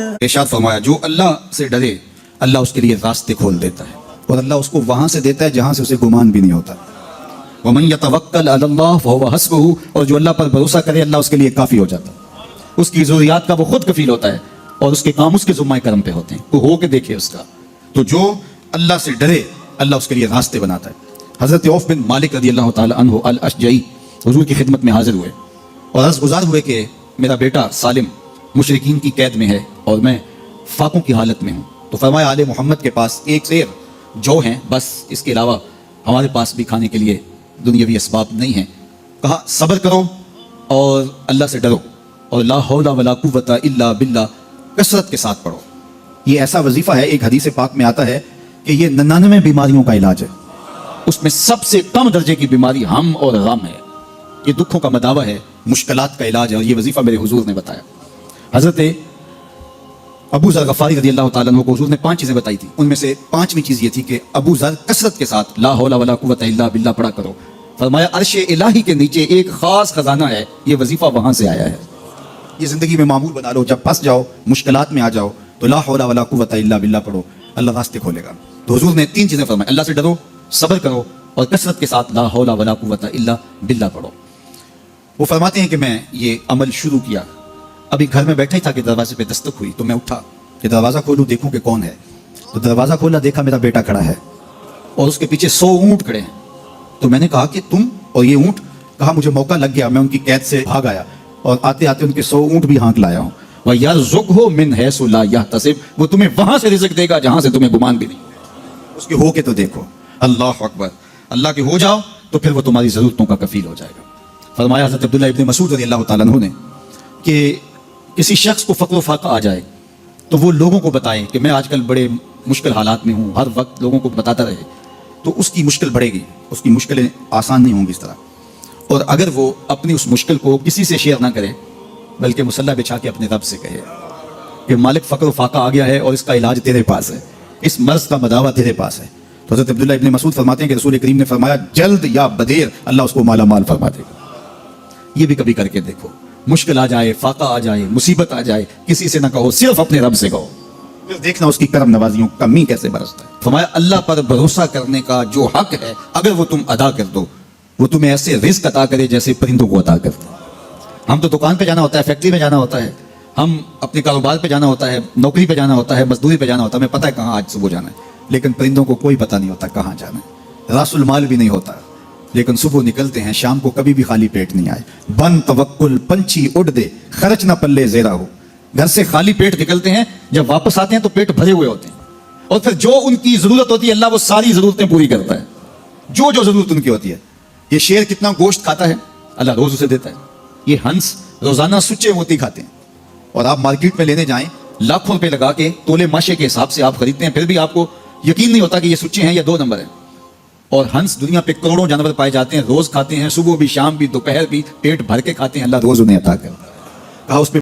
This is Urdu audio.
ارشاد فرمایا جو اللہ سے ڈرے اللہ اس کے لیے راستے کھول دیتا ہے اور اللہ اس کو وہاں سے دیتا ہے جہاں سے اسے گمان بھی نہیں ہوتا. وَمَن يَتَوَكَّلْ عَلَى اللَّهِ فَهُوَ حَسْبُهُ، اور جو اللہ پر بھروسہ کرے اللہ اس کے لیے کافی ہو جاتا ہے. اس کی ضروریات کا وہ خود کفیل ہوتا ہے اور اس کے کام اس کے ذمہ کرم پہ ہوتے ہیں، وہ ہو کے دیکھے اس کا. تو جو اللہ سے ڈرے اللہ اس کے لیے راستے بناتا ہے. حضرت عوف بن مالک رضی اللہ تعالی عنہ الاشجعی حضور کی خدمت میں حاضر ہوئے اور عرض گزار ہوئے کہ میرا بیٹا سالم مشرکین کی قید میں ہے اور میں فاقوں کی حالت میں ہوں. تو فرمایا آل محمد کے پاس ایک سیر جو ہیں بس، اس کے علاوہ ہمارے پاس بھی کھانے کے لیے دنیاوی اسباب نہیں ہیں. کہا صبر کرو اور اللہ سے ڈرو اور لا حول ولا قوت الا باللہ کثرت کے ساتھ پڑھو. یہ ایسا وظیفہ ہے، ایک حدیث پاک میں آتا ہے کہ یہ 99 بیماریوں کا علاج ہے. اس میں سب سے کم درجے کی بیماری ہم اور غم ہے. یہ دکھوں کا مداوع ہے، مشکلات کا علاج ہے، اور یہ وظیفہ میرے حضور نے بتایا. حضرت ابو ذر غفاری رضی اللہ تعالیٰ عنہ کو حضور نے 5 چیزیں بتائی تھی. ان میں سے 5ویں چیز یہ تھی کہ ابو ذر کثرت کے ساتھ لا حول ولا قوت الا باللہ پڑھا کرو. فرمایا عرش الہی کے نیچے ایک خاص خزانہ ہے، یہ وظیفہ وہاں سے آیا ہے. یہ زندگی میں معمول بنا لو، جب پھنس جاؤ مشکلات میں آ جاؤ تو لا حول ولا قوت الا باللہ پڑھو، اللہ راستے کھولے گا. تو حضور نے 3 چیزیں فرمائی، اللہ سے ڈرو، صبر کرو اور کثرت کے ساتھ لا حول ولا قوت الا باللہ پڑھو. وہ فرماتے ہیں کہ میں یہ عمل شروع کیا، ابھی گھر میں بیٹھا ہی تھا کہ دروازے پہ دستک ہوئی تو میں اٹھا کہ دروازہ کھولوں دیکھوں کہ کون ہے. تو دروازہ کھولا، دیکھا میرا بیٹا کھڑا ہے اور اس کے پیچھے 100 اونٹ کھڑے ہیں. تو میں نے کہا کہ تم اور یہ اونٹ؟ کہا مجھے موقع لگ گیا، میں ان کی قید سے بھاگ آیا اور آتے آتے ان کے 100 اونٹ بھی ہانک لایا ہوں. وَيَرْزُقْهُ مِنْ حَيْثُ لَا يَحْتَسِبُ، وہ تمہیں وہاں سے رزق دے گا جہاں سے تمہیں گمان بھی نہیں. اس کے ہو کے تو دیکھو. اللہ اکبر. اللہ کے ہو جاؤ تو پھر وہ تمہاری ضرورتوں کا کفیل ہو جائے گا. فرمایا حضرت عبداللہ ابن مسعود رضی اللہ تعالیٰ عنہ نے کہ کسی شخص کو فقر و فاقہ آ جائے تو وہ لوگوں کو بتائے کہ میں آج کل بڑے مشکل حالات میں ہوں، ہر وقت لوگوں کو بتاتا رہے تو اس کی مشکل بڑھے گی، اس کی مشکلیں آسان نہیں ہوں گی اس طرح. اور اگر وہ اپنی اس مشکل کو کسی سے شیئر نہ کرے بلکہ مصلح بچھا کے اپنے رب سے کہے کہ مالک فقر و فاقہ آ گیا ہے اور اس کا علاج تیرے پاس ہے، اس مرض کا مداوع تیرے پاس ہے. تو حضرت عبداللہ ابن مسعود فرماتے ہیں کہ رسول کریم نے فرمایا جلد یا بدیر اللہ اس کو مالا مال فرما دے گا. یہ بھی کبھی کر کے دیکھو، مشکل آ جائے، فاقہ آ جائے، مصیبت آ جائے، کسی سے نہ کہو، صرف اپنے رب سے کہو، پھر دیکھنا اس کی کرم نوازیوں کا می کیسے برستا ہے. فرمایا اللہ پر بھروسہ کرنے کا جو حق ہے اگر وہ تم ادا کر دو وہ تمہیں ایسے رزق عطا کرے جیسے پرندوں کو عطا کرتا ہے. ہم تو دکان پہ جانا ہوتا ہے، فیکٹری میں جانا ہوتا ہے، ہم اپنے کاروبار پہ جانا ہوتا ہے، نوکری پہ جانا ہوتا ہے، مزدوری پہ جانا ہوتا ہے، ہمیں پتہ ہے کہاں آج صبح جانا ہے، لیکن پرندوں کو کوئی پتہ نہیں ہوتا کہاں جانا ہے. راس المال بھی نہیں ہوتا لیکن صبح نکلتے ہیں، شام کو کبھی بھی خالی پیٹ نہیں آئے. بن توکل پنچھی اڑ دے، خرچ نہ پلے زیرہ ہو. گھر سے خالی پیٹ نکلتے ہیں، جب واپس آتے ہیں تو پیٹ بھرے ہوئے ہوتے ہیں اور پھر جو ان کی ضرورت ہوتی ہے اللہ وہ ساری ضرورتیں پوری کرتا ہے، جو ضرورت ان کی ہوتی ہے. یہ شیر کتنا گوشت کھاتا ہے اللہ روز اسے دیتا ہے. یہ ہنس روزانہ سچے موتی کھاتے ہیں اور آپ مارکیٹ میں لینے جائیں لاکھوں روپے لگا کے تولے ماشے کے حساب سے آپ خریدتے ہیں، پھر بھی آپ کو یقین نہیں ہوتا کہ یہ سچے ہیں یا 2 نمبر ہیں. اور ہنس دنیا پہ کروڑوں جانور پائے جاتے ہیں، روز کھاتے ہیں، صبح بھی شام بھی دوپہر بھی پیٹ بھر کے کھاتے ہیں، اللہ روز انہیں عطا کرتا ہے. کہا اس پہ